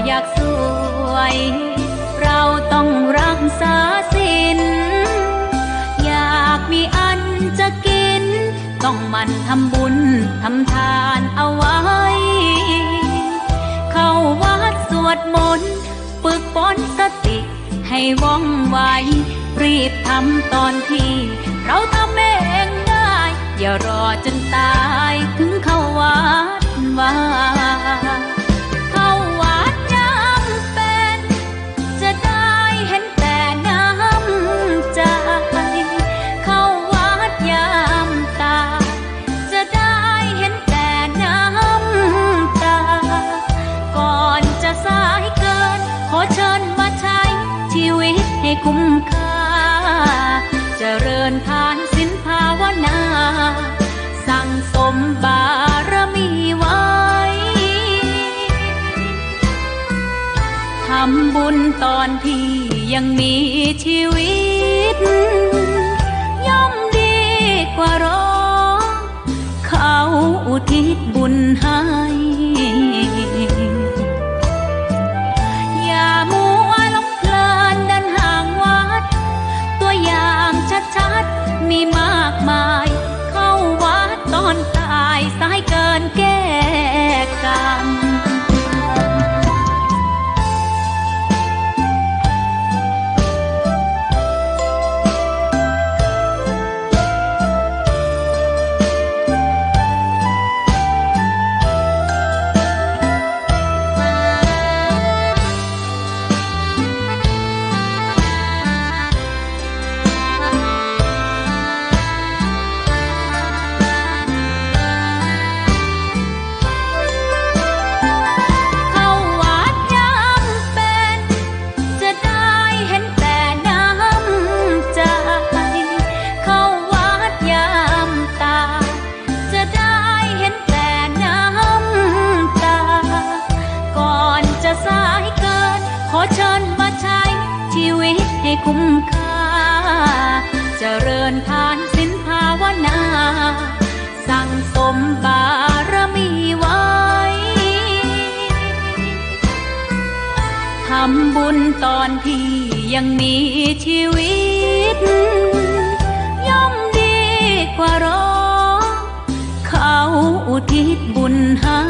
อยากสวยเราต้องรักษาศีลอยากมีอันจะกินต้องหมั่นทำบุญทำทานเอาไว้เข้าวัดสวดมนต์ฝึกฝนสติให้ว่องไวรีบทำตอนที่เราทำเองได้อย่ารอจนตายถึงเข้าวัดว่าเข้าวัดยามเป็นจะได้เห็นแต่น้ำใจเข้าวัดยามตายจะได้เห็นแต่น้ำตาก่อนจะสายเกินขอเชิญมาใช้ชีวิตให้คุ้มค่าเจริญทานศีลภาวนาสั่งสมบารมีไว้ทำบุญตอนที่ยังมีชีวิตย่อมดีกว่ารอเขาอุทิศบุญให้อย่ามัวหลงเพลินเดินห่างวัดตัวอย่างชัดๆมีมากมายเข้าวัดตอนตายสายเกินแก้กรรมคุ้มค่าเจริญทานศีลภาวนาสั่งสมบารมีไว้ทำบุญตอนที่ยังมีชีวิตย่อมดีกว่ารอเขาอุทิศบุญให้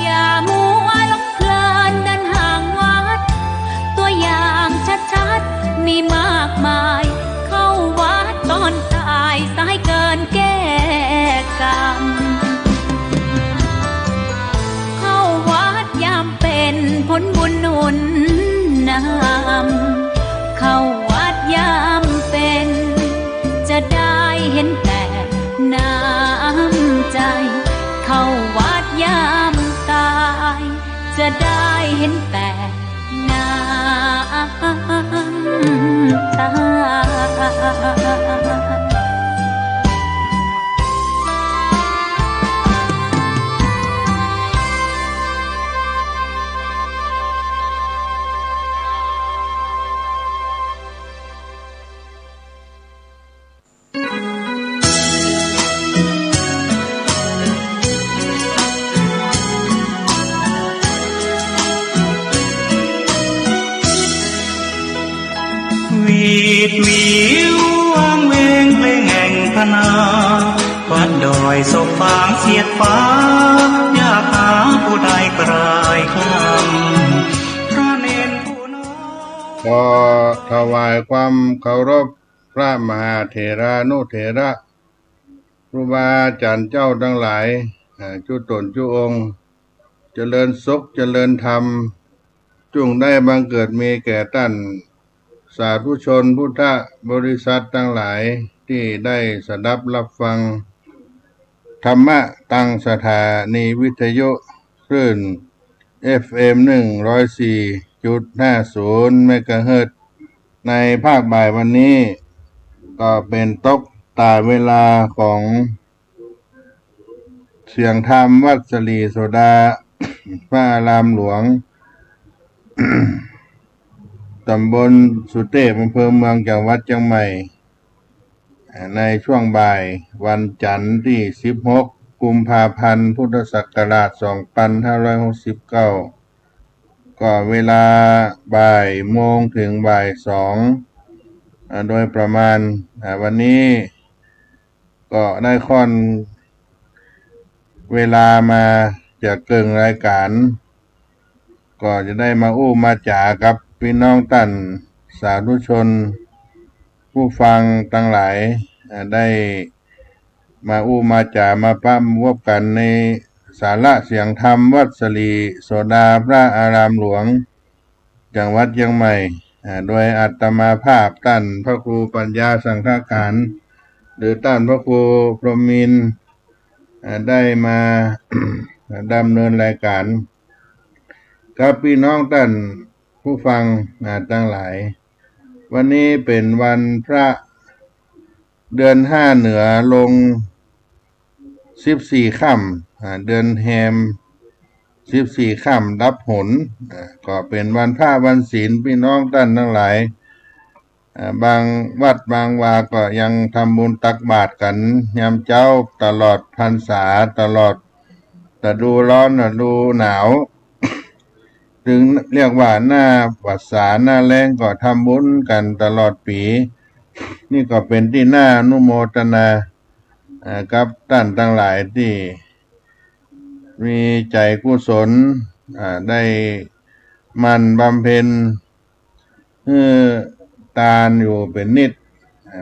อย่ามัวหลงเพลินเดินห่างวัดตัวอย่างชัดๆมีมากมายเข้าวัดตอนตายสายเกินแก้กรรมเข้าวัดยามเป็นผลบุญหนุนนำเข้าวัดยามเป็นจะได้เห็นแต่น้ำใจเข้าวัดยามตายจะได้เห็นแต่น้ำตาวีดวิววางเวงเพลงแห่งพนาวัดดอยศพฟางเสียดฟ้าอยากหาผู้ใดกลายคำพระเนรผู้น้อยขอถวายความเคารพพระมหาเถรานุเถระครูบาอาจารย์เจ้าทั้งหลายจุตนจุองค์เจริญสุขเจริญธรรมจงได้บังเกิดมีแก่ท่านสาธุชนพุทธบริษัททั้งหลายที่ได้สดับรับฟังธรรมะตั้งสถานีวิทยุคลื่น FM 104.50 เมกะเฮิรตซ์ในภาคบ่ายวันนี้ก็เป็นตกตาเวลาของเสียงธรรมวัดสลีโสดา พระอารามหลวง ตำบลสุเทพอำเภอเมืองจังหวัดเชียงใหม่ในช่วงบ่ายวันจันทร์ที่16 กุมภาพันธ์พุทธศักราช2569ก็เวลาบ่ายโมงถึงบ่ายสองโดยประมาณวันนี้ก็ได้ค่อนเวลามาจะเกิงรายการก็จะได้มาอู้มาจากับพี่น้องท่านสาธุชนผู้ฟังทั้งหลายได้มาอู้มาจามาปั้มวบกันในสาระเสียงธรรมวัดสลีโสดาพระอารามหลวงจังหวัดเชียงใหม่โดยอาตมาภาพท่านพระครูปัญญาสังฆการหรือท่านพระครูพรหมินทร์ได้มา ดำเนินรายการกับพี่น้องท่านผู้ฟังทั้งหลายวันนี้เป็นวันพระเดือน5เหนือลง14ค่ำเดือนแฮม14ค่ำรับหนก็เป็นวันพระวันศีลพี่น้องท่านทั้งหลายบางวัดบางวาก็ยังทำบุญตักบาตรกันยามเจ้าตลอดพรรษาตลอดฤดูร้อนฤดูหนาวถึงเรียกว่าหน้าวัดสาหน้าแล้งก็ทำบุญกันตลอดปีนี่ก็เป็นที่น่าอนุโมทนากับท่านทั้งหลายที่มีใจกุศลได้มันบำเพ็ญทานอยู่เป็นนิจ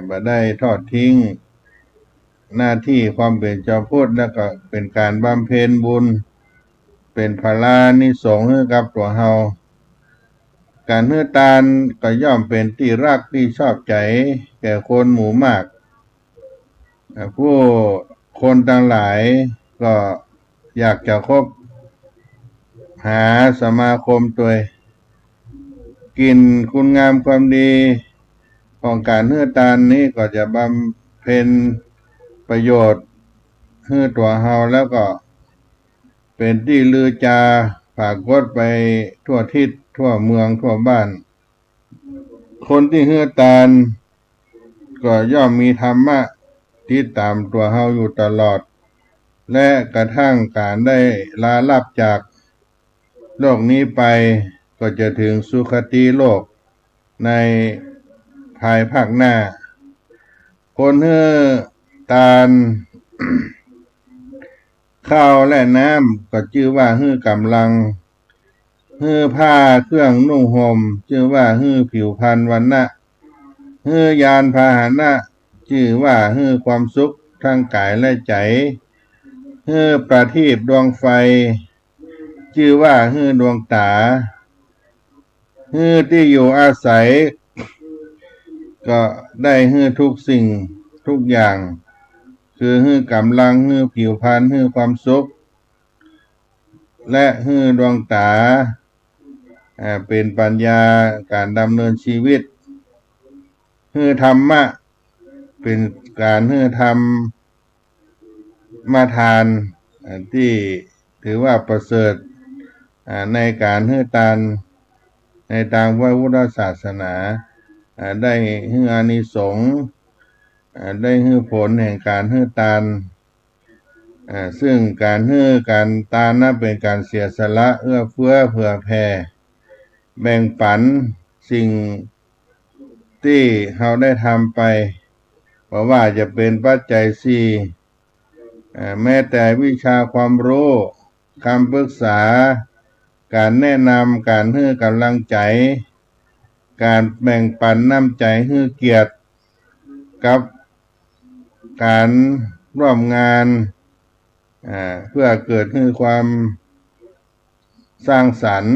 บ่ได้ทอดทิ้งหน้าที่ความเป็นชาวพุทธแล้วก็เป็นการบำเพ็ญบุญเป็นภาระนิสงส์ให้กับตัวเฮาการให้ทานก็ย่อมเป็นที่รักที่ชอบใจแก่คนหมู่มากผู้คนทั้งหลายก็อยากจะคบหาสมาคมตัวกินคุณงามความดีของการให้ทานนี้ก็จะบำเพ็ญประโยชน์ให้ตัวเฮาแล้วก็เป็นที่ลือจาฝากกดไปทั่วทิศทั่วเมืองทั่วบ้านคนที่ให้ทานก็ย่อมมีธรรมะที่ตามตัวเฮาอยู่ตลอดและกระทั่งการได้ลาลับจากโลกนี้ไปก็จะถึงสุคติโลกในภายภาคหน้าคนให้ทาน ข้าวและน้ำก็ชื่อว่าฮื้อกำลังฮื้อผ้าเครื่องนุ่งห่มชื่อว่าฮื้อผิวพรรณวรรณะฮื้อยานพาหนะชื่อว่าฮื้อความสุขทางกายและใจฮื้อประทีปดวงไฟชื่อว่าฮื้อดวงตาฮื้อที่อยู่อาศัยก็ได้ฮื้อทุกสิ่งทุกอย่างคือฮื้อกำลังฮื้อผิวพรรณฮื้อความสุขและฮื้อดวงตาเป็นปัญญาการดำเนินชีวิตฮื้อธรรมะเป็นการฮื้อธรรมมาทานที่ถือว่าประเสริฐในการฮื้อทานในทางพระพุทธศาสนาได้ฮื้ออานิสงส์ได้ฮื้อผลแห่งการฮื้อทานซึ่งการฮื้อการทานนั้นเป็นการเสียสละเอื้อเฟื้อเผื่อแผ่แบ่งปันสิ่งที่เราได้ทำไปเพราะว่าจะเป็นปัจจัยสี่แม้แต่วิชาความรู้คำปรึกษาการแนะนำการให้กำลังใจการแบ่งปันน้ำใจให้เกียรติกับการร่วมงานเพื่อเกิดให้ความสร้างสรรค์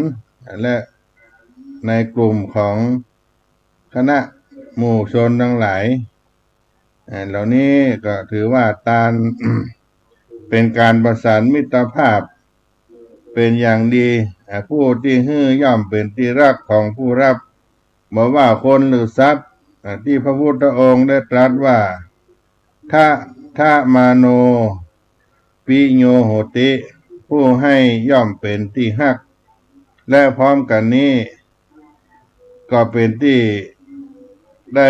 และในกลุ่มของคณะหมู่ชนทั้งหลายเหล่านี้ก็ถือว่าทาน เป็นการประสานมิตรภาพเป็นอย่างดีผู้ที่ให้ย่อมเป็นที่รักของผู้รับบอกว่าคนหรือสัตว์ที่พระพุทธองค์ได้ตรัสว่าถ้ามาโนปิโยโหติผู้ให้ย่อมเป็นที่ฮักและพร้อมกันนี้ก็เป็นที่ได้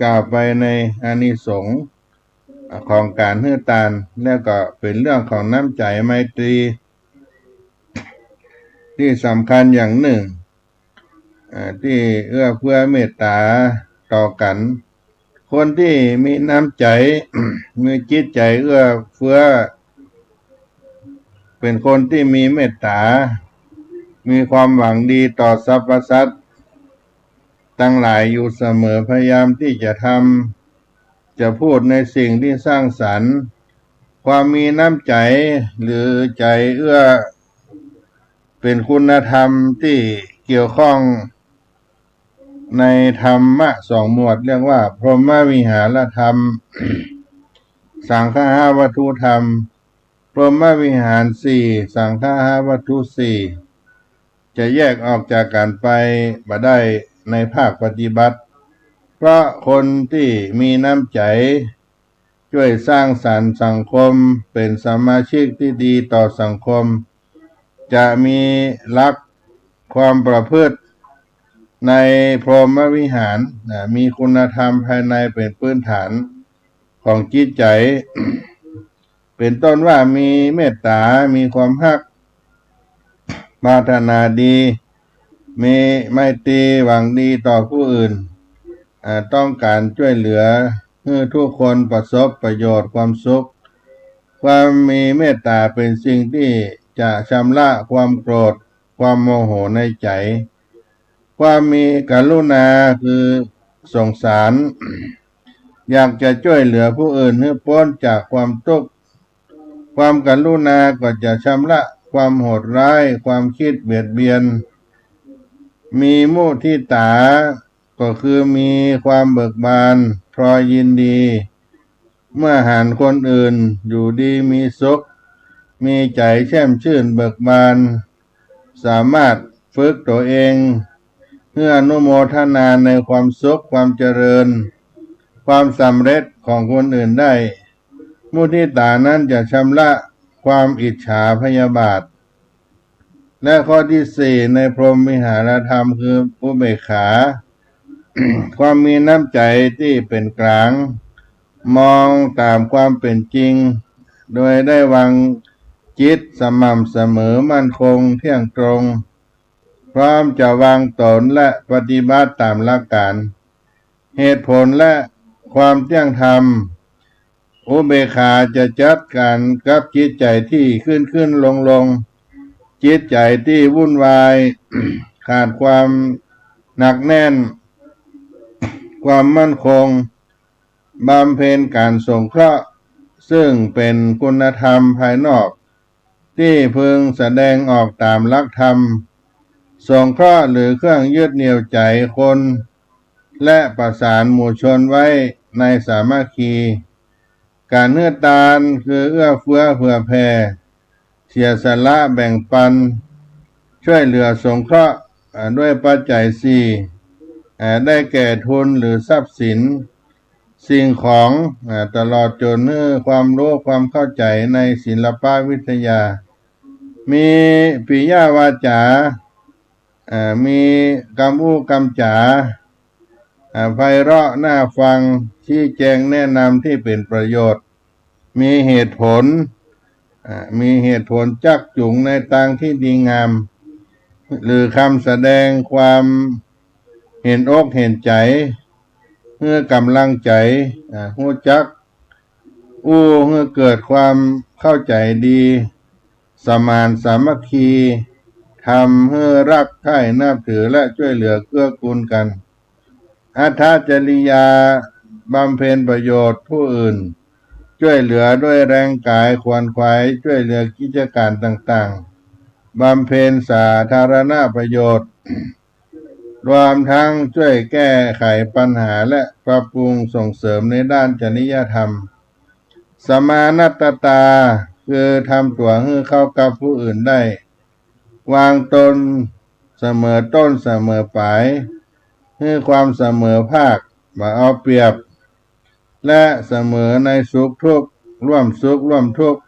กล่าวไปในอานิสงส์ ของการให้ทานแล้วก็เป็นเรื่องของน้ำใจไมตรีที่สำคัญอย่างหนึ่งที่เอื้อเฟื้อเมตตาต่อกัน คนที่มีน้ำใจ มีจิตใจเอื้อเฟื้อเป็นคนที่มีเมตตามีความหวังดีต่อสรรพสัตว์ทั้งหลายอยู่เสมอพยายามที่จะจะพูดในสิ่งที่สร้างสรรค์ความมีน้ำใจหรือใจเอื้อเป็นคุณธรรมที่เกี่ยวข้องในธรรมะสองหมวดเรียกว่าพรหมวิหารธรรม สังฆาวัตถุธรรมพรหมวิหารสี่สังฆาวัตถุสี่จะแยกออกจากกันไปมาได้ในภาคปฏิบัติเพราะคนที่มีน้ำใจช่วยสร้างสรรค์สังคมเป็นสมาชิกที่ดีต่อสังคมจะมีหลักความประพฤติในพรหมวิหารมีคุณธรรมภายในเป็นพื้นฐานของจิตใจ เป็นต้นว่ามีเมตตามีความฮักปรารถนาดีมีไมตรีหวังดีต่อผู้อื่นต้องการช่วยเหลือให้ทุกคนประสบประโยชน์ความสุขความมีเมตตาเป็นสิ่งที่จะชำระความโกรธความโมโหในใจความมีกรุณาคือสงสาร อยากจะช่วยเหลือผู้อื่นให้พ้นจากความทุกข์ความกรุณาก็จะชำระความโหดร้ายความคิดเบียดเบียนมีมุทิตาก็คือมีความเบิกบานพลอยยินดีเมื่อเห็นคนอื่นอยู่ดีมีสุขมีใจแช่มชื่นเบิกบานสามารถฝึกตัวเองเพื่ออนุโมทนาในความสุขความเจริญความสำเร็จของคนอื่นได้มุทิตานั้นจะชำระความอิจฉาพยาบาทและข้อที่สี่ในพรหมวิหารธรรมคืออุเบกขา ความมีน้ำใจที่เป็นกลางมองตามความเป็นจริงโดยได้วางจิตสม่ำเสมอมั่นคงเที่ยงตรงพร้อมจะวางตนและปฏิบัติตามหลักการเหตุผลและความเที่ยงธรรมอุเบกขาจะจัดการกับจิตใจที่ขึ้นลงจิตใจที่วุ่นวาย ขาดความหนักแน่นความมั่นคงบำเพ็ญการสงเคราะห์ซึ่งเป็นคุณธรรมภายนอกที่พึงแสดงออกตามหลักธรรมสงเคราะห์หรือเครื่องยึดเหนี่ยวใจคนและประสานหมู่ชนไว้ในสามัคคีการเนื้อตาลคือเอื้อเฟื้อเผื่อแผ่เสียสละแบ่งปันช่วยเหลือสงเคราะห์ด้วยปัจจัยสี่ได้แก่ทุนหรือทรัพย์สินสิ่งของตลอดจนความรู้ความเข้าใจในศิลปวิทยามีปิยวาจามีกำอู้กำจาไพเราะน่าฟังชี้แจงแนะนำที่เป็นประโยชน์มีเหตุผลจักจุงในทางที่ดีงามหรือคำแสดงความเห็นอกเห็นใจเพื่อกำลังใจหู้จักเพื่อเกิดความเข้าใจดีสมานสามัคคีทำให้รักใคร่นับถือและช่วยเหลือเกื้อกูลกันอัตถจริยาบำเพ็ญประโยชน์ผู้อื่นช่วยเหลือด้วยแรงกายขวนขวายช่วยเหลือกิจการต่างๆบำเพ็ญสาธารณประโยชน์รวมทั้งช่วยแก้ไขปัญหาและปรับปรุงส่งเสริมในด้านจริยธรรมสมานัตตาคือทำตัวให้เข้ากับผู้อื่นได้วางตนเสมอต้นเสมอปลายให้ความเสมอภาคมาเอาเปรียบและเสมอในสุขทุกข์ร่วมสุขร่วมทุกข์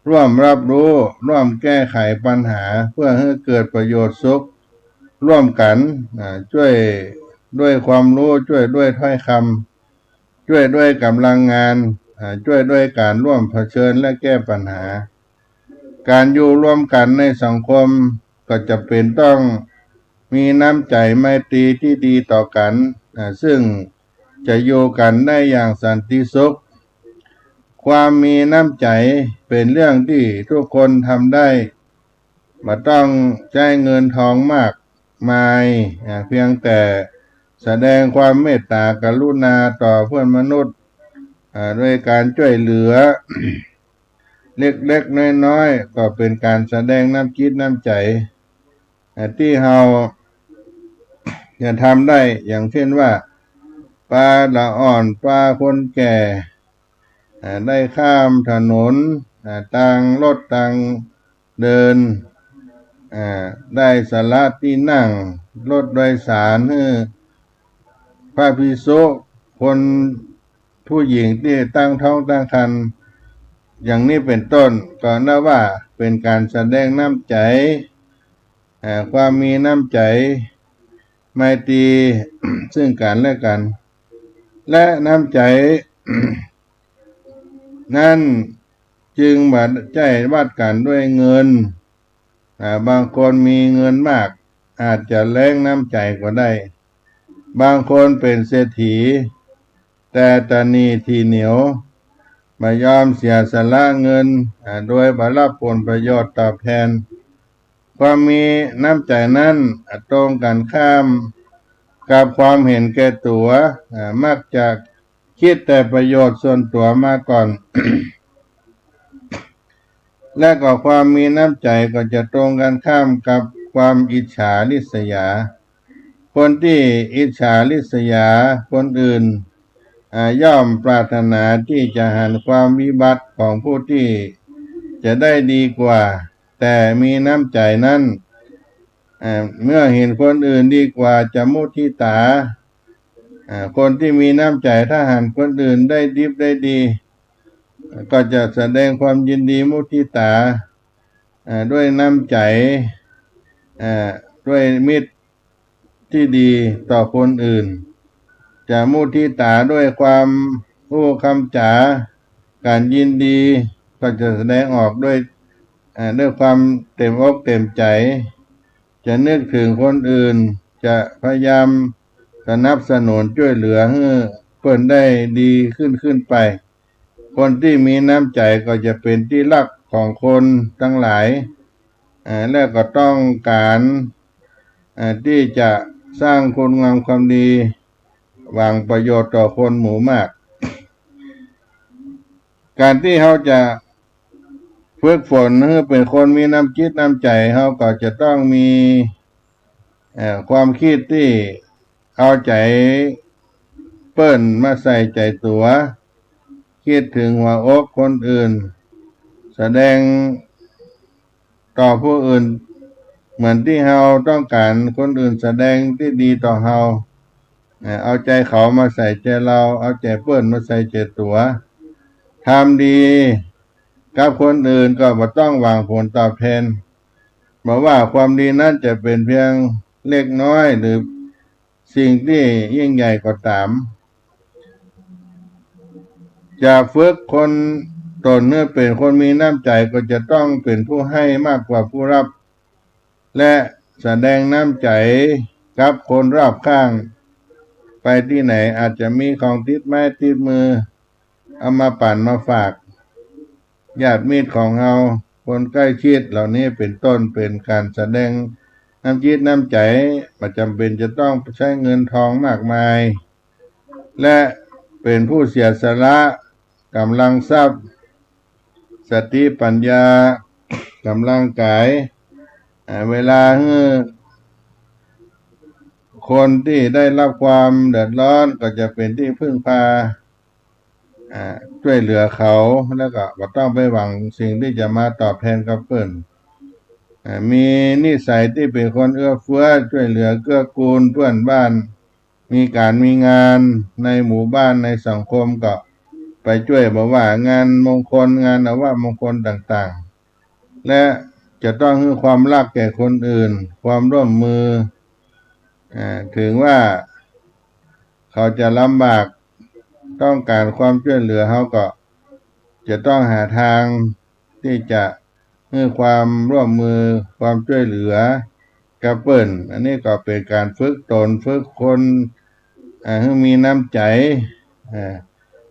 ร่วมรับรู้ร่วมแก้ไขปัญหาเพื่อให้เกิดประโยชน์สุขร่วมกันช่วยด้วยความรู้ช่วยด้วยถ้อยคำช่วยด้วยกำลังงาน ช่วยด้วยการร่วมเผชิญและแก้ปัญหาการอยู่ร่วมกันในสังคมก็จะเป็นต้องมีน้ำใจไมตรีที่ดีต่อกันซึ่งจะอยู่กันได้อย่างสันติสุขความมีน้ำใจเป็นเรื่องที่ทุกคนทำได้ไม่ต้องใช้เงินทองมากมายเพียงแต่แสดงความเมตตากรุณาต่อเพื่อนมนุษย์ด้วยการช่วยเหลือ เล็กๆน้อยๆก็เป็นการแสดงน้ำจิตน้ำใจที่เราจะทำได้อย่างเช่นว่าปลาละอ่อนปลาคนแก่ได้ข้ามถนนต่างรถต่างเดินได้ศาลาที่นั่งรถโดยสารพระภิกษุคนผู้หญิงที่ตั้งท้องตั้งครรภ์อย่างนี้เป็นต้นก็นับว่าเป็นการแสดงน้ำใจความมีน้ำใจไมตรี ซึ่งกันและกันและน้ำใจ นั่นจึงบัดใจวัดกันด้วยเงินบางคนมีเงินมากอาจจะแลกน้ำใจก็ได้บางคนเป็นเศรษฐีแต่ตะนีทีเหนียวไม่ยอมเสียสละเงินโดยบรับผลประโยชน์ตอบแทนความมีน้ำใจนั้นตรงกันข้ามกับความเห็นแก่ตัวมักจะคิดแต่ประโยชน์ส่วนตัวมาก่อน และก็ความมีน้ำใจก็จะตรงกันข้ามกับความอิจฉาริษยาคนที่อิจฉาริษยาคนอื่นย่อมปรารถนาที่จะหันความวิบัติของผู้ที่จะได้ดีกว่าแต่มีน้ำใจนั้นเมื่อเห็นคนอื่นดีกว่าจะมุทิตาคนที่มีน้ำใจถ้าหันคนอื่นได้ดีได้ดีก็จะแสดงความยินดีมุทิตาด้วยน้ำใจด้วยมิตรที่ดีต่อคนอื่นจะมุทิตาด้วยความผู้คำจาการยินดีก็จะแสดงออกด้วยความเต็มอกเต็มใจจะนึกถึงคนอื่นจะพยายามสนับสนุนช่วยเหลือให้เพิ่นได้ดีขึ้นไปคนที่มีน้ำใจก็จะเป็นที่รักของคนทั้งหลายและก็ต้องการที่จะสร้างคุณงามความดีหวังประโยชน์ต่อคนหมู่มากการที่เขาจะฝึกฝนให้เป็นคนมีน้ำจิตน้ำใจเขาก็จะต้องมีความคิดที่เอาใจเปิ้นมาใส่ใจตัวคิดถึงหัวอกคนอื่นแสดงต่อผู้อื่นเหมือนที่เราต้องการคนอื่นแสดงที่ดีต่อเราเอาใจเขามาใส่ใจเราเอาใจเปิ้นมาใส่ใจตัวทำดีกับคนอื่นก็บ่ต้องหวังผลตอบแทนบอกว่าความดีนั้นจะเป็นเพียงเล็กน้อยหรือสิ่งที่ยิ่งใหญ่ก็ตามจะฝึกคนตนเมื่อเป็นคนมีน้ำใจก็จะต้องเป็นผู้ให้มากกว่าผู้รับและแสดงน้ำใจกับคนรอบข้างไปที่ไหนอาจจะมีของติดไม้ติดมือเอามาปั่นมาฝากญาติมิตรของเราคนใกล้ชิดเหล่านี้เป็นต้นเป็นการแสดงน้ำจิตน้ำใจไม่จำเป็นจะต้องใช้เงินทองมากมายและเป็นผู้เสียสละกำลังทรัพย์สติปัญญากำลังกายเวลาคนที่ได้รับความเดือดร้อนก็จะเป็นที่พึ่งพาช่วยเหลือเขาแล้วก็บ่ต้องไปหวังสิ่งที่จะมาตอบแทนกับเพิ่นมีนิสัยที่เป็นคนเอื้อเฟื้อช่วยเหลือเกื้อกูลเพื่อนบ้านมีการมีงานในหมู่บ้านในสังคมก็ไปช่วยบอกว่างานมงคลงานว่ามงคลต่างๆและจะต้องให้ความรักแก่คนอื่นความร่วมมือถึงว่าเขาจะลำบากต้องการความช่วยเหลือเขาก็ จะต้องหาทางที่จะให้ความร่วมมือความช่วยเหลือกับเปิ้นอันนี้ก็เป็นการฝึกตนฝึกคนให้มีน้ำใจ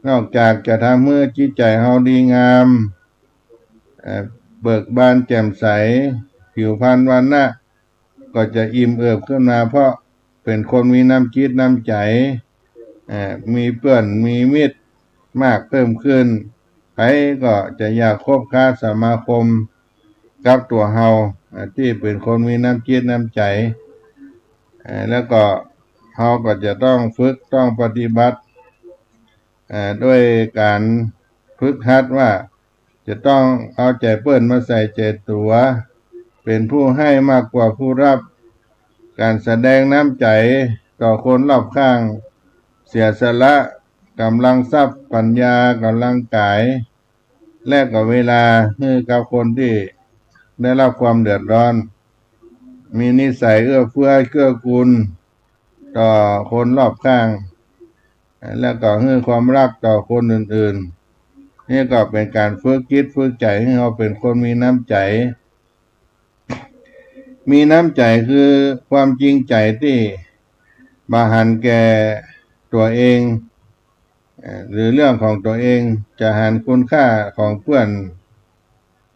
นอกจากจะทำเมื่อจิตใจเฮาดีงามเบิกบานแจ่มใสผิวพรรณวันนะก็จะอิ่มเอิบขึ้นมาเพราะเป็นคนมีน้ำจิตน้ำใจมีเพื่อนมีมิตรมากเพิ่มขึ้นใครก็จะอยากคบค้าสมาคมกับตัวเฮาที่เป็นคนมีน้ำจิตน้ำใจแล้วก็เฮาก็จะต้องฝึกต้องปฏิบัติด้วยการฝึกหัดว่าจะต้องเอาใจเปิ้นมาใส่ใจตัวเป็นผู้ให้มากกว่าผู้รับการแสดงน้ำใจต่อคนรอบข้างเสียสละกำลังทรัพย์ปัญญากำลังกายและก็เวลาให้กับคนที่ได้รับความเดือดร้อนมีนิสัยเอื้อเฟื้อเกื้อกูลต่อคนรอบข้างแล้วก็ให้ความรักต่อคนอื่นๆนี่ก็เป็นการฝึกจิตฝึกใจให้เราเป็นคนมีน้ำใจมีน้ำใจคือความจริงใจที่บาหันแก่ตัวเองหรือเรื่องของตัวเองจะหันคุณค่าของเพื่อน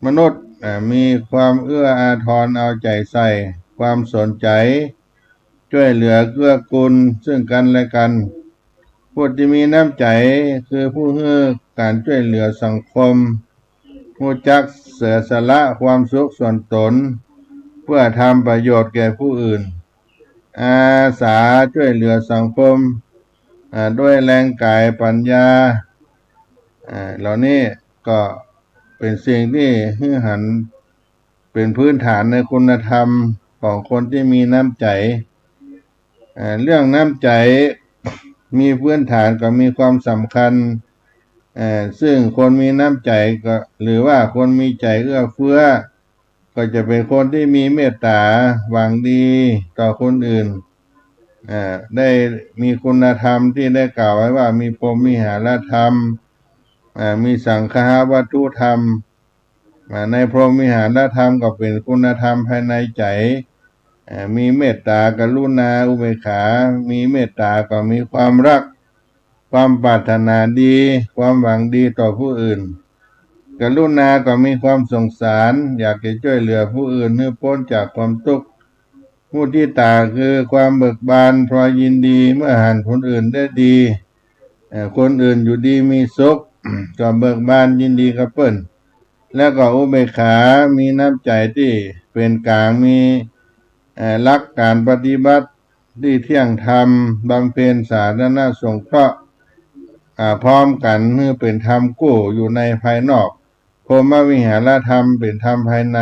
มนุษย์มีความเอื้ออาทรเอาใจใส่ความสนใจช่วยเหลือเกื้อกูลซึ่งกันและกันผู้ที่มีน้ำใจคือผู้ให้การช่วยเหลือสังคมผู้จักเสียสละความสุขส่วนตนเพื่อทำประโยชน์แก่ผู้อื่นอาสาช่วยเหลือสังคมด้วยแรงกายปัญญาเหล่านี้ก็เป็นสิ่งที่ให้หันเป็นพื้นฐานในคุณธรรมของคนที่มีน้ำใจเรื่องน้ำใจมีพื้นฐานก็มีความสำคัญซึ่งคนมีน้ำใจก็หรือว่าคนมีใจเอื้อเฟื้อก็จะเป็นคนที่มีเมตตาหวังดีต่อคนอื่นได้มีคุณธรรมที่ได้กล่าวไว้ว่ามีพรหมวิหารธรรมมีสังฆาวัตถุธรรมในพรหมวิหารธรรมก็เป็นคุณธรรมภายในใจมีเมตตากรุณาอุเบกขามีเมตตาก็มีความรักความปรารถนาดีความหวังดีต่อผู้อื่นกรุณาก็มีความสงสารอยากจะช่วยเหลือผู้อื่นให้พ้นจากความทุกข์มุทิตาคือความเบิกบานพลอยยินดีเมื่อเห็นคนอื่นได้ดีคนอื่นอยู่ดีมีสุข ก็เบิกบานยินดีกับเปิ้นแล้วก็อุเบกขามีน้ำใจที่เป็นกลางมีรักการปฏิบัติที่เที่ยงธรรมบำเพ็ญสาธารณสงเคราะห์พร้อมกันเมื่อเป็นธรรมกู้อยู่ในภายนอกพรหมวิหารธรรมเป็นธรรมภายใน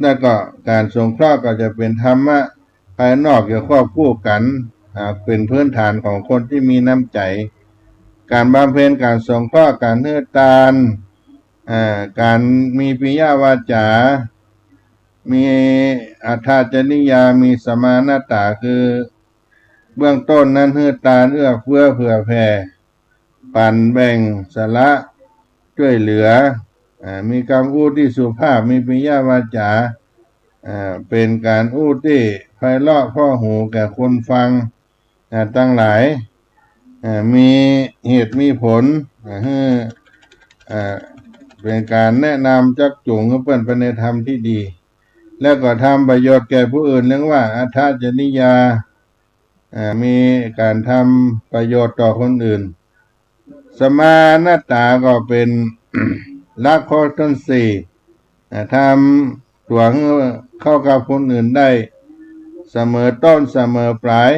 แล้วก็การสงเคราะห์ก็จะเป็นธรรมะภายนอกจะควบคู่กันเป็นพื้นฐานของคนที่มีน้ำใจการบำเพ็ญการสงเคราะห์การเนื้อตานการมีปิยวาจามีอัฏฐจริยามีสมานตาคือเบื้องต้นนั้นเนื้อตานเอื้อเฟื้อเผื่อแผ่ปันแบ่งสละช่วยเหลือมีคำอู้ที่สุภาพมีปิยวาจาเป็นการอู้ที่ไพเราะพ้อหูแก่คนฟังตั้งหลายมีเหตุมีผลเป็นการแนะนำจักจูงให้เปิ้นไปในธรรมที่ดีแล้วก็ทำประโยชน์แก่ผู้อื่นเรียกว่าอัฏฐจริยามีการทำประโยชน์ต่อคนอื่นสมานตาก็เป็น ลักข้อต้นสี่ทำตัวเข้ากับคนอื่นได้เสมอต้นเสมอปลาย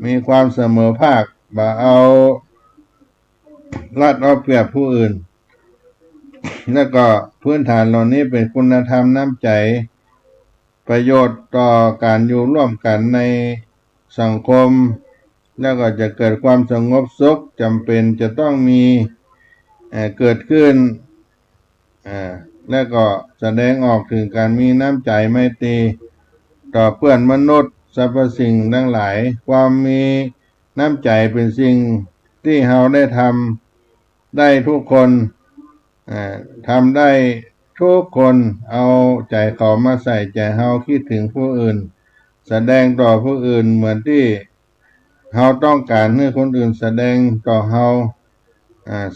มีความเสมอภาคบ่เอารัดเอาเปรียบผู้อื่นแล้วก็พื้นฐานเหล่านี้เป็นคุณธรรมน้ำใจประโยชน์ต่อการอยู่ร่วมกันในสังคมแล้วก็จะเกิดความสงบสุขจำเป็นจะต้องมีเกิดขึ้นแล้วก็แสดงออกถึงการมีน้ำใจไมตรีต่อเพื่อนมนุษย์สรรพสิ่งทั้งหลายความมีน้ำใจเป็นสิ่งที่เราได้ท ได้ทุกคนทำได้ทุกคนเอาใจเขามาใส่ใจเฮาคิดถึงผู้อื่นแสดงต่อผู้อื่นเหมือนที่เฮาต้องการให้คนอื่นแสดงต่อเฮา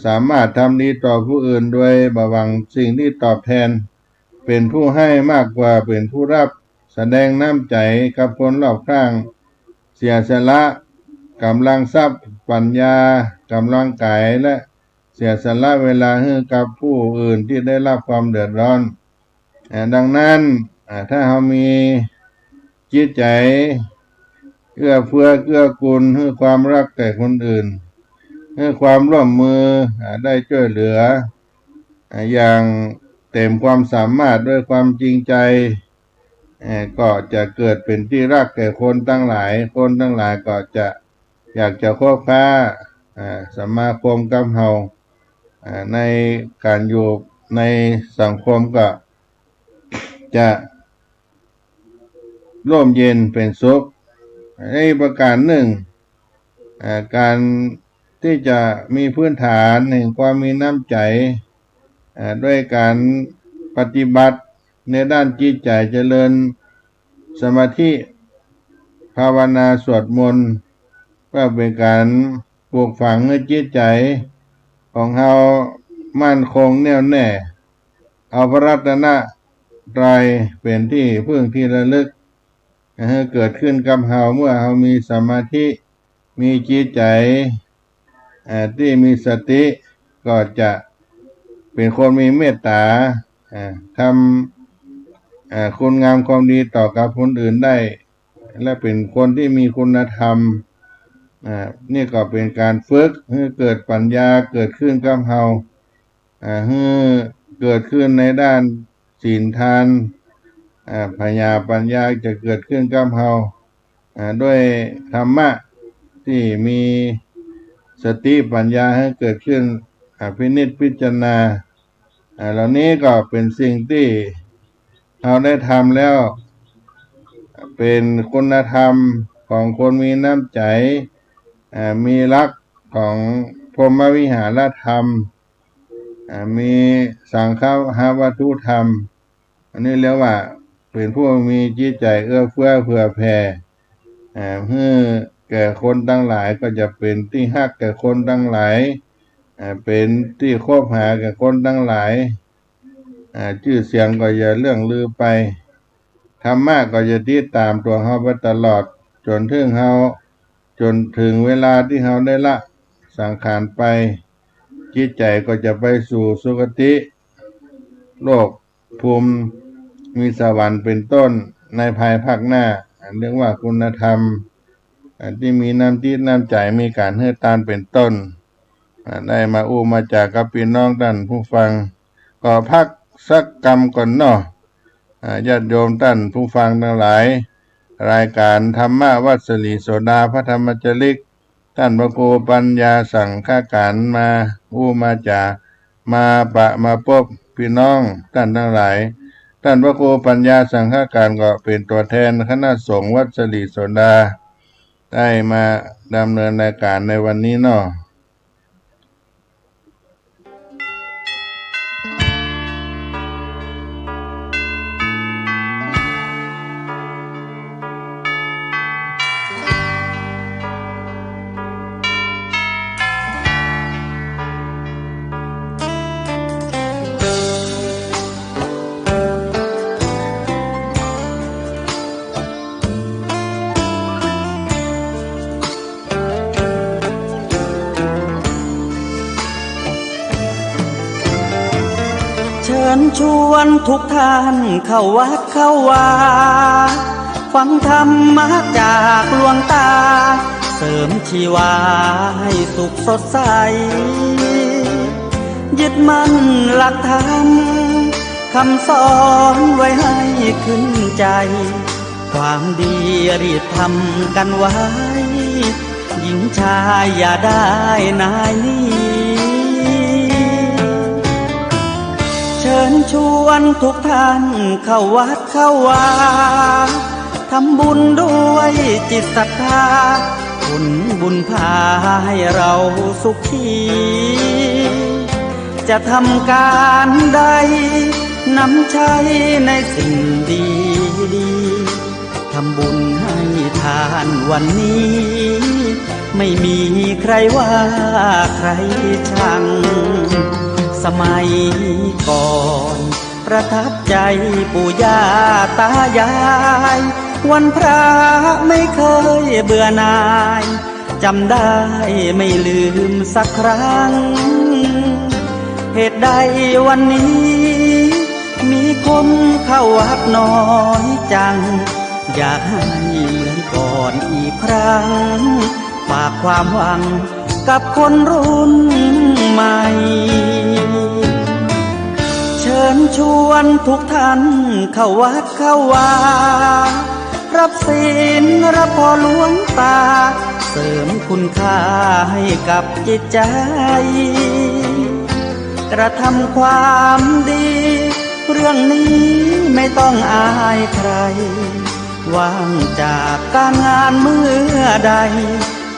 สามารถทำดีต่อผู้อื่นด้วยบ่หวังสิ่งที่ตอบแทนเป็นผู้ให้มากกว่าเป็นผู้รับแสดงน้ำใจกับคนรอบข้างเสียสละกำลังทรัพย์ปัญญากำลังกายและเสียสละเวลาให้กับผู้อื่นที่ได้รับความเดือดร้อนดังนั้นถ้าเรามีจิตใจเอื้อเฟื้อเกื้อกูลให้ความรักแก่คนอื่นให้ความร่วมมือได้ช่วยเหลืออย่างเต็มความสามารถด้วยความจริงใจก็จะเกิดเป็นที่รักแก่คนทั้งหลายคนทั้งหลายก็จะอยากจะคบค้าสมาคมกับเฮาในการอยู่ในสังคมก็จะร่มเย็นเป็นสุขในประการหนึ่งการที่จะมีพื้นฐานแห่งความมีน้ำใจด้วยการปฏิบัติในด้านจิตใจเจริญสมาธิภาวนาสวดมนต์ก็เป็นการปลูกฝังให้จิตใจของเรามั่นคงแน่วแน่เอาพระรัตนตรัยเป็นที่พึ่งที่ระลึกให้เกิดขึ้นกับเราเมื่อเรามีสมาธิมีจิตใจที่มีสติก็จะเป็นคนมีเมตตาทำคุณงามความดีต่อกับคนอื่นได้และเป็นคนที่มีคุณธรรมนี่ก็เป็นการฝึกให้เกิดปัญญาเกิดขึ้นกับเราให้เกิดขึ้นในด้านศีลทานปัญญาจะเกิดขึ้นกับเราด้วยธรรมะที่มีสติปัญญาให้เกิดขึ้นพินิจพิจารณาเหล่านี้ก็เป็นสิ่งที่เราได้ทำแล้วเป็นคุณธรรมของคนมีน้ำใจมีลักษณ์ของพรหมวิหารธรรมมีสังฆวัตถุธรรมอันนี้เรียกว่าเป็นผู้มีจิตใจเอื้อเฟื้อเผื่อแผ่ให้แก่คนทั้งหลายก็จะเป็นที่ฮักแก่คนทั้งหลายเป็นที่คบหาแก่คนทั้งหลายชื่อเสียงก็อย่าเลื่องลือไปธรรมะก็จะติดตามตัวเฮาไปตลอดจนถึงเวลาที่เฮาได้ละสังขารไปจิตใจก็จะไปสู่สุคติโลกภูมิมีสวรรค์เป็นต้นในภายภาคหน้าเรียกว่าคุณธรรมที่มีน้ำจิตน้ำใจมีการให้ทานเป็นต้นได้มามาจากกับพี่น้องท่านผู้ฟังก็พักสักกรรมก่อนเนาะญาติโยมท่านผู้ฟังทั้งหลายรายการธรรมวัสลีโสดาพระธรรมจริกท่านพระครูปัญญาสั่งข้าการมามาจากมาพบพี่น้องท่านทั้งหลายท่านพระครูปัญญาสังฆการก็เป็นตัวแทนคณะสงฆ์วัดสลีโสดาได้มาดำเนินรายการในวันนี้เนาะ เชิญชวนทุกท่านเข้าวัดเข้าวาฟังธรรมะจากหลวงตาเสริมชีวาให้สุขสดใสยึดมั่นหลักธรรมคำสอนไว้ให้ขึ้นใจความดีรีบทำกันไว้หญิงชายอย่าได้นายนี้เชิญชวนทุกท่านเข้าวัดเข้าวาทำบุญด้วยจิตศรัทธาบุญพาให้เราสุขี จะทำการใดนำใช้ในสิ่งดีดีทำบุญให้ทานวันนี้ ไม่มีใครว่าใครชัง สมัยก่อนประทับใจปู่ย่าตายาย วันพระไม่เคยเบื่อหน่ายจำได้ไม่ลืมสักครั้ง เหตุใดวันนี้ มีคนเข้าวัดน้อยจัง อยากให้เหมือนก่อนอีกครั้งฝากความหวังกับคนรุ่นใหม่ เชิญชวนทุกท่านเข้าวัดเข้าวารับศีลรับพรหลวงตา เสริมคุณค่าให้กับจิตใจ กระทำความดี เรื่องนี้ไม่ต้องอายใคร ว่างจากการงานเมื่อใด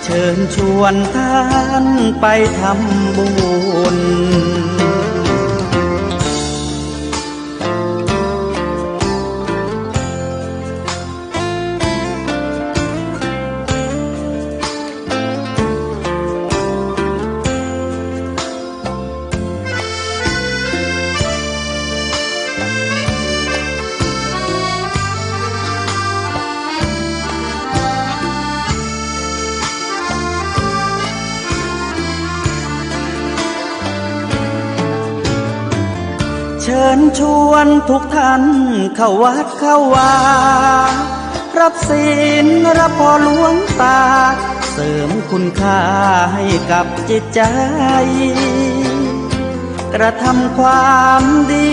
เชิญชวนท่านไปทำบุญ เชิญชวนทุกท่านเข้าวัดเข้าวารับศีลรับพรหลวงตา เสริมคุณค่าให้กับจิตใจ กระทำความดี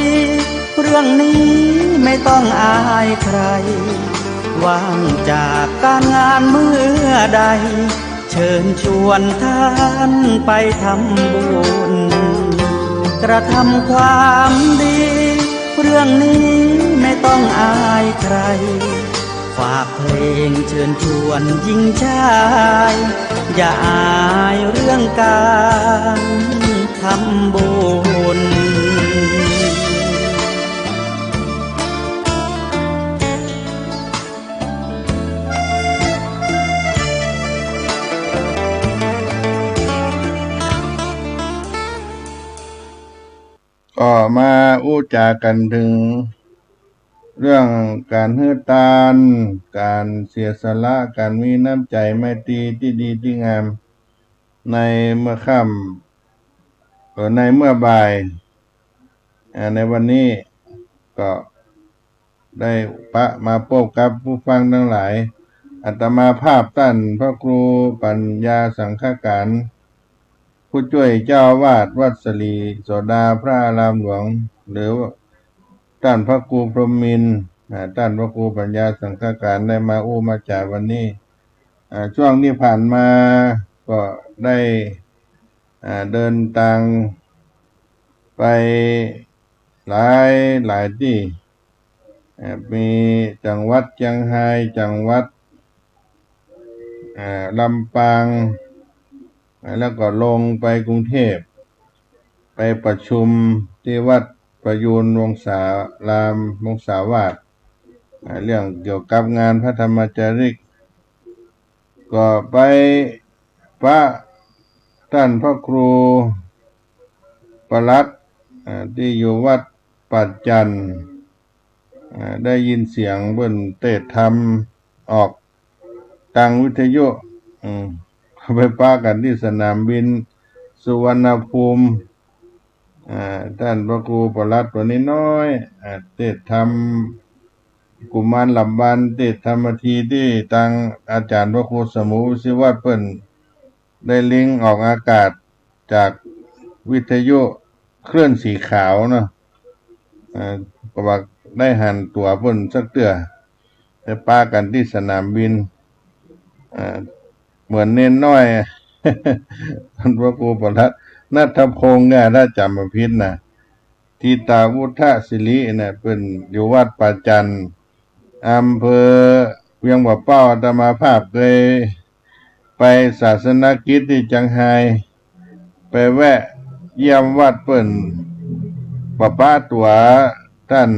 เรื่องนี้ไม่ต้องอายใคร ว่างจากการงานเมื่อใด เชิญชวนท่านไปทำบุญ กระทำความดี เรื่องนี้ไม่ต้องอายใคร ฝากเพลงเชิญชวนหญิงชาย อย่าอายเรื่องการทำบุญ ก็มาอู้จากันถึงเรื่องการให้ทาน การเสียสละการมีน้ำใจไมตรีที่ดีที่งามในเมื่อค่ำหรือในเมื่อบ่ายในวันนี้ก็ได้มาพบกับผู้ฟังทั้งหลายอาตมาภาพท่านพระครูปัญญาสังฆการ ผู้ช่วยเจ้าวาดวัดสลีโสดาพระอารามหลวงหรือท่านพระครูพรหมมินทร์ท่านพระครูปัญญาสังฆการได้มาอู้มาจากวันนี้ช่วงที่ผ่านมาก็ได้เดินทางไปหลายที่มีจังหวัดเชียงรายจังหวัดลำปางแล้วก็ลงไปกรุงเทพไปประชุมที่วัดประยูรวงศารามวงศาวาสเรื่องเกี่ยวกับงานพระธรรมจาริกก็ไปพระท่านพระครูประหลัดที่อยู่วัดปัจจันทร์ได้ยินเสียงเบิ่นเทศธรรมออกทางวิทยุไปป้ากันที่สนามบินสุวรรณภูมิท่านพระครูประหลัดตัวนี้น้อยเทศธรรมกุมารลำบานเทศธรรมทีที่ทางอาจารย์พระครูสมุวิสิวัฒน์เพิ่นได้ลิงก์ออกอากาศจากวิทยุเคลื่อนสีขาวเนาะก็ว่าได้หันตัวเพิ่นสักเตื้อไปป้ากันที่สนามบินเหมือนเน้นน้อย ท่านพระครูประหลัดนัทพงษ์เนี่ยถ้าจำไม่ผิดนะทิตาวุฒศิริเนี่ยเป็นอยู่วัดป่าจันทร์อำเภอเวียงบ่อเป้าอาตมาภาพเคยไปศาสนกิจที่จังไห้ไปแวะ เยี่ยมวัดเปิ่นปะตัวท่าน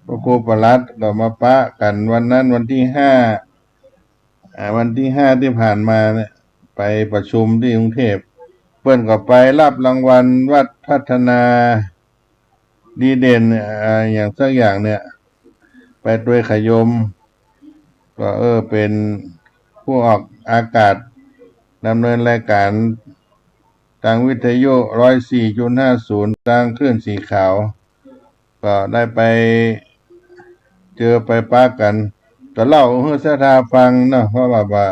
พระครูประหลัดก็มาปะกันวันนั้นวันที่5ที่ผ่านมาเนี่ยไปประชุมที่กรุงเทพเปิ้นก็ไปรับรางวัลวัดพัฒนาดีเด่นอย่างสักอย่างเนี่ยไปด้วยขยมก็เป็นผู้ออกอากาศดำเนินรายการทางวิทยุ 104.50 ทางคลื่นสีขาวก็ได้ไปเจอไปปะกันก็เล่าให้ศรัทธาฟังเนาะเพราะว่า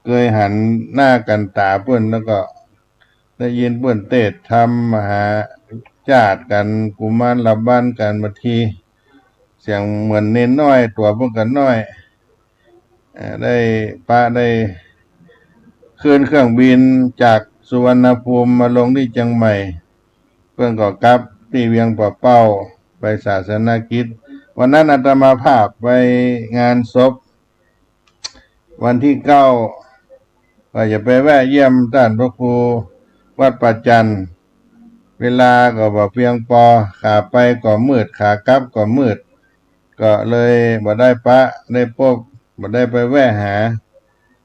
เคยหันหน้ากันตาเปิ้นแล้วก็ได้ยินเปิ้นเทศน์ธรรมมหาจาดกันกุมารลับบ้านกันบางทีเสียงเหมือนเน้นน้อยตัวเพิ่นก็น้อยได้ขึ้นเครื่องบินจากสุวรรณภูมิมาลงที่เชียงใหม่เพิ่นก็กลับที่เวียงป่าเป้าไปศาสนกิจวันนั้นอาตมาภาพไปงานศพวันที่9ก็จะไปแวะเยี่ยมท่านพระครูวัดป่าจันทร์เวลาก็บ่เพียงพอขาไปก็มืดขากลับก็มืดก็เลยบ่ได้ได้พบบ่ได้ไปแวะหา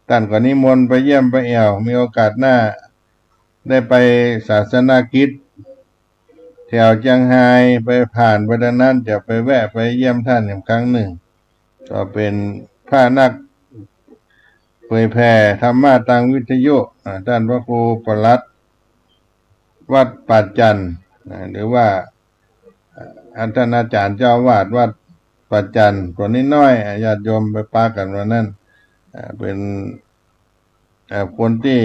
ท่านก็นิมนต์ไปเยี่ยมไปแอวมีโอกาสหน้าได้ไปศาสนกิจแถวเชียงไฮ้ไปผ่านไปดังนั้นจะไปแวะไปเยี่ยมท่านอีกครั้งหนึ่งก็เป็นพระนักเผยแผ่ธรรมะทางวิทยุท่านพระครูประหลัดวัดป่าจันทร์หรือว่าท่านอาจารย์เจ้าวาดวัดป่าจันทร์ตัวนี้น้อยญาติโยมไปปากันวันนั้นเป็นคนที่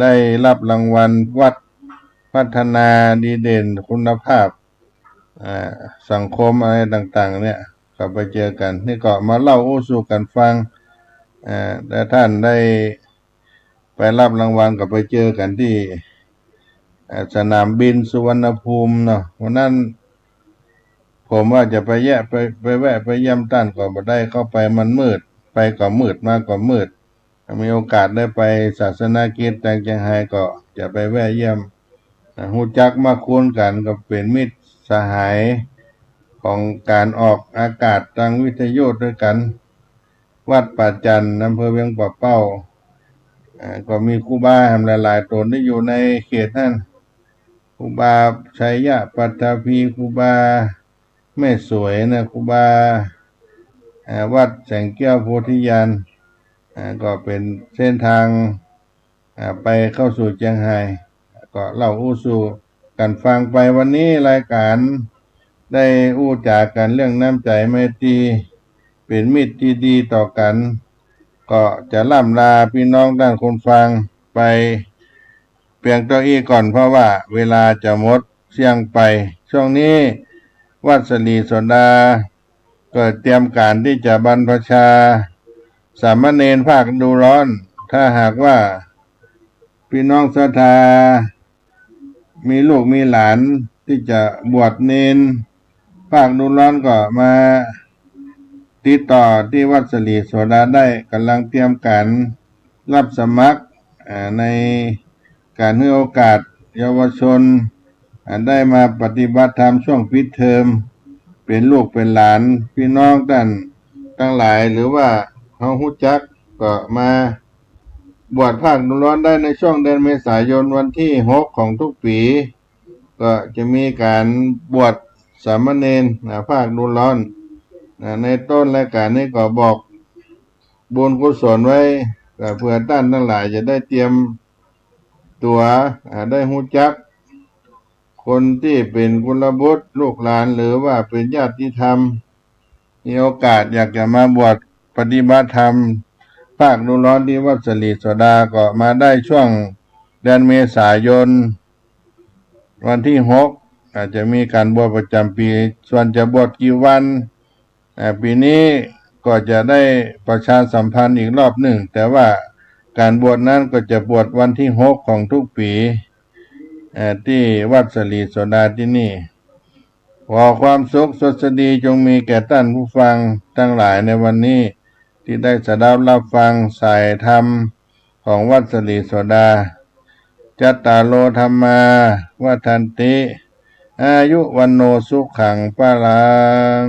ได้รับรางวัลวัดพัฒนาดีเด่นคุณภาพสังคมอะไรต่างๆเนี่ยก็ไปเจอกันนี่ก็มาเล่าสู่กันฟังแต่ท่านได้ไปรับรางวัลก็ไปเจอกันที่สนามบินสุวรรณภูมิเนาะวันนั้นผมว่าจะไปแวะไปเยี่ยมท่านก็บ่ได้เข้าไปมันมืดไปก็มืดมาก็มืดมีโอกาสได้ไปศาสนกิจแต่งเชียงไฮ้ก็จะไปแวะเยี่ยมฮู้จักมาคุ้นกันก็เป็นมิตรสหายของการออกอากาศทางวิทยุด้วยกันวัดป่าจันทร์อำเภอเวียงป่าเป้าก็มีครูบาหลายๆตนที่อยู่ในเขตนั้นครูบาชัยยะปัตตภีครูบาแม่สวยนะครูบาวัดแสงแก้วโพธิญาณก็เป็นเส้นทางไปเข้าสู่เชียงไฮ้ก็เล่าสู่กันฟังไปวันนี้รายการได้จากกันเรื่องน้ำใจไมตรีเป็นมิตรที่ดีต่อกันก็จะล่ำลาพี่น้องด้านคนฟังไปเพียงตัวอีก่อนเพราะว่าเวลาจะหมดเสี่ยงไปช่วงนี้วัดสลีโสดาก็เตรียมการที่จะบรรพชาสามเณรภาคฤดูร้อนถ้าหากว่าพี่น้องศรัทธามีลูกมีหลานที่จะบวชเณรภาคฤดูร้อนก็มาติดต่อที่วัดสลีโสดาได้กำลังเตรียมการรับสมัครในการให้โอกาสเยาวชนได้มาปฏิบัติธรรมช่วงปิดเทอมเป็นลูกเป็นหลานพี่น้องท่านทั้งหลายหรือว่าเขาฮู้จักก็มาบวชภาคฤดูร้อนได้ในช่วงเดือนเมษายนวันที่6ของทุกปีก็จะมีการบวชสามเณรภาคฤดูร้อนในต้นรายการนี้ก็บอกบุญกุศลไว้เพื่อท่านทั้งหลายจะได้เตรียมตัวได้ฮู้จักคนที่เป็นกุลบุตรลูกหลานหรือว่าเป็นญาติธรรมมีโอกาสอยากจะมาบวชปฏิบัติธรรมภาคฤดูร้อนที่วัดสลีโสดาก็มาได้ช่วงเดือนเมษายนวันที่6อาจจะมีการบวชประจำปีส่วนจะบวชกี่วันปีนี้ก็จะได้ประชาสัมพันธ์อีกรอบหนึ่งแต่ว่าการบวชนั้นก็จะบวชวันที่6ของทุกปีที่วัดสลีโสดาที่นี่ขอความสุขสดดีจงมีแก่ท่านผู้ฟังทั้งหลายในวันนี้ที่ได้สดับรับฟังสายธรรมของวัดสลีโสดา จัตตารโลธรรมาวัฏันติอายุวันโนสุขังปะลัง